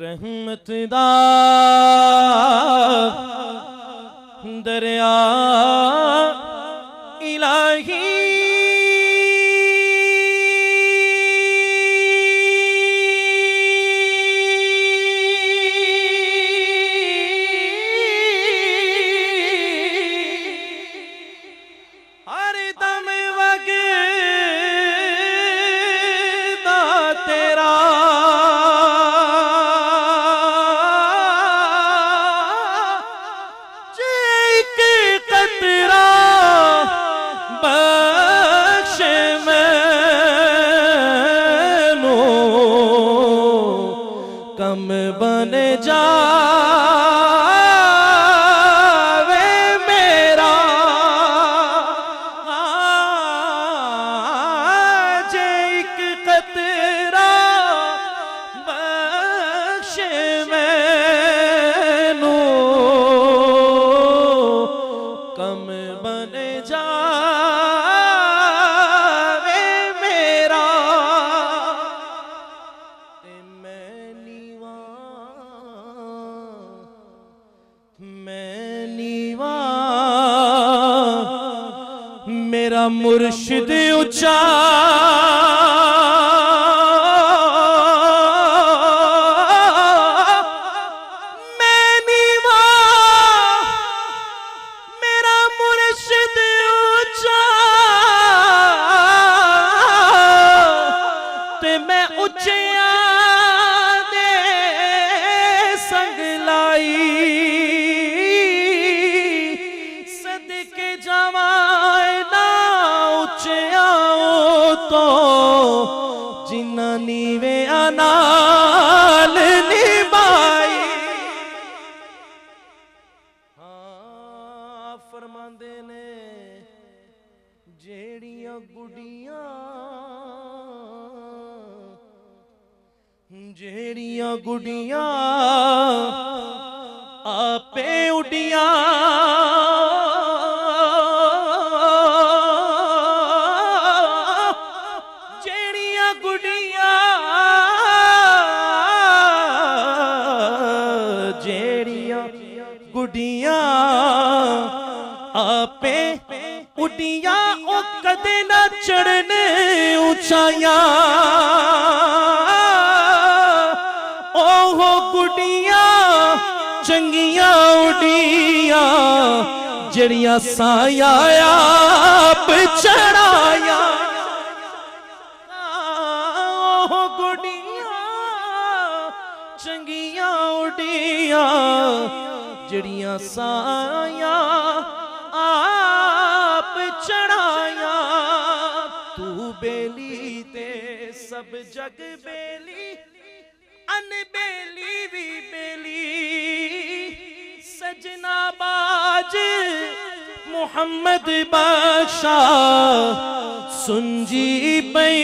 रहमत दा दरिया इलाही हर दम वगदा तेरा कम बन जावे मेरा जे एक कतरा बख्श मैनू कम बन जावे मेरा ते मैं नीवा मेरा मुर्शिद ऊंचा मैं नीवा मेरा मुर्शिद ऊंचा ते मैं उच्चिया दे संग लाई तो जिन्ना नीवे नाल निभाई। हाँ फरमांदे ने जेड़ियां गुड़ियां आपे उड़ियां गुड़ियां आपे उड़ियां ओ कदे ना चढ़ने ऊंचाइयां ओहो गुड़ियां चंगियां उड़ियां जड़ियां साया आप चढ़ाया ओहो गुड़ियां चंगियां उड़ियां जड़ियां साया आप चढ़ाया तू बेली ते सब जग बेली अनबेली भी बेली सजना बाज मोहम्मद बादशाह सुनजी पई